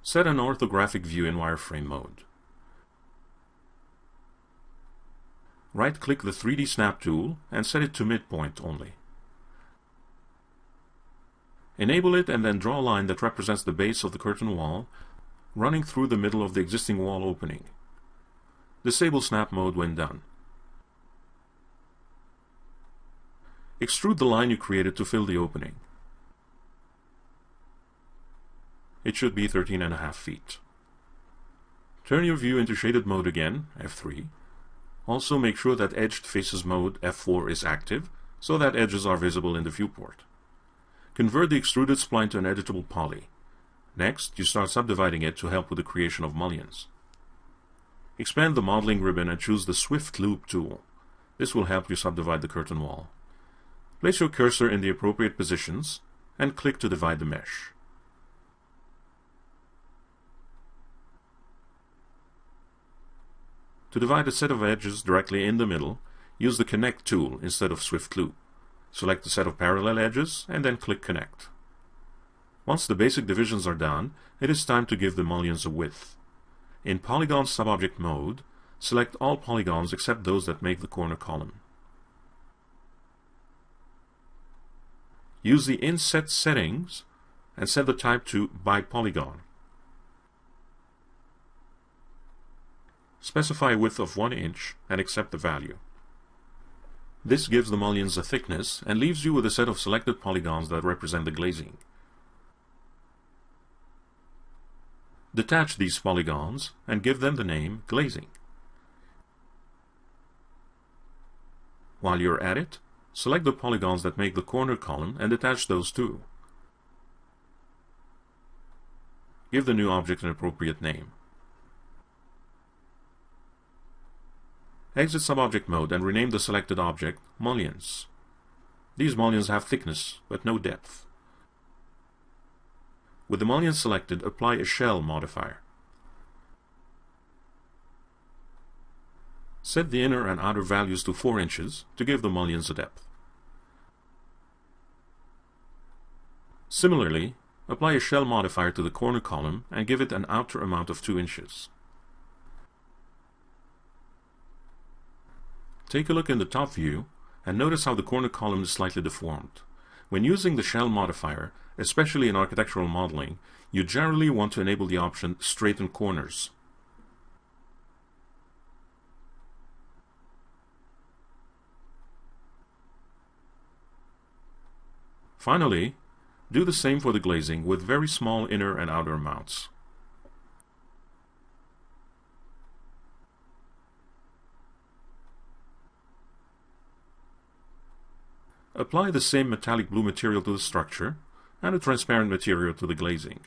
Set an orthographic view in wireframe mode. Right-click the 3D Snap tool and set it to midpoint only. Enable it and then draw a line that represents the base of the curtain wall, running through the middle of the existing wall opening. Disable Snap mode when done. Extrude the line you created to fill the opening. It should be 13.5 feet. Turn your view into shaded mode again, F3. Also make sure that edged faces mode, F4, is active, so that edges are visible in the viewport. Convert the extruded spline to an editable poly. Next, you start subdividing it to help with the creation of mullions. Expand the modeling ribbon and choose the Swift Loop tool. This will help you subdivide the curtain wall. Place your cursor in the appropriate positions and click to divide the mesh. To divide a set of edges directly in the middle, use the Connect tool instead of Swift Loop. Select the set of parallel edges and then click Connect. Once the basic divisions are done, it is time to give the mullions a width. In Polygon Subobject mode, select all polygons except those that make the corner column. Use the Inset settings and set the type to by polygon. Specify a width of 1 inch and accept the value. This gives the mullions a thickness and leaves you with a set of selected polygons that represent the glazing. Detach these polygons and give them the name glazing. While you're at it, select the polygons that make the corner column and detach those too. Give the new object an appropriate name. Exit Subobject mode and rename the selected object mullions. These mullions have thickness, but no depth. With the mullions selected, apply a shell modifier. Set the inner and outer values to 4 inches to give the mullions a depth. Similarly, apply a shell modifier to the corner column and give it an outer amount of 2 inches. Take a look in the top view and notice how the corner column is slightly deformed. When using the shell modifier, especially in architectural modeling, you generally want to enable the option Straighten Corners. Finally, do the same for the glazing with very small inner and outer amounts. Apply the same metallic blue material to the structure and a transparent material to the glazing.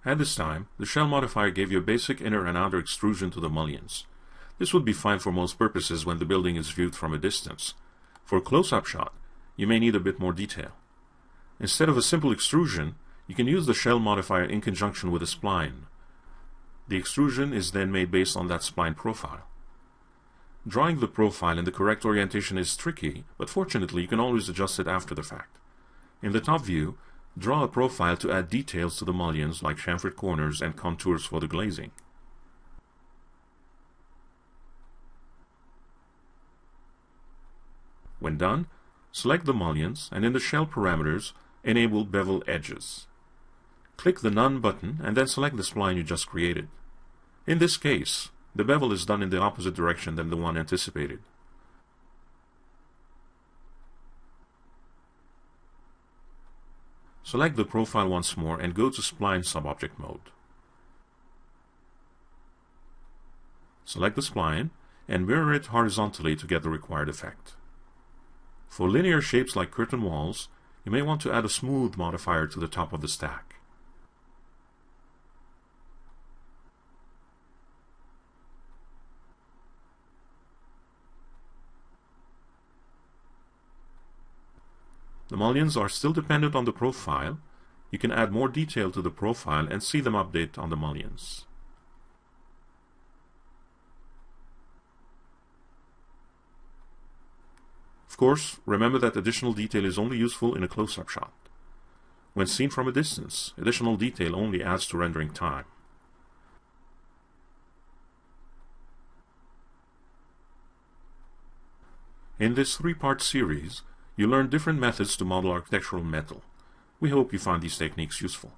At this time, the shell modifier gave you a basic inner and outer extrusion to the mullions. This would be fine for most purposes when the building is viewed from a distance. For a close-up shot, you may need a bit more detail. Instead of a simple extrusion, you can use the shell modifier in conjunction with a spline. The extrusion is then made based on that spline profile. Drawing the profile in the correct orientation is tricky, but fortunately you can always adjust it after the fact. In the top view, draw a profile to add details to the mullions like chamfered corners and contours for the glazing. When done, select the mullions and in the shell parameters, enable Bevel Edges. Click the None button and then select the spline you just created. In this case, the bevel is done in the opposite direction than the one anticipated. Select the profile once more and go to Spline Subobject mode. Select the spline and mirror it horizontally to get the required effect. For linear shapes like curtain walls, you may want to add a smooth modifier to the top of the stack. The mullions are still dependent on the profile. You can add more detail to the profile and see them update on the mullions. Of course, remember that additional detail is only useful in a close-up shot. When seen from a distance, additional detail only adds to rendering time. In this 3-part series, you learn different methods to model architectural metal. We hope you find these techniques useful.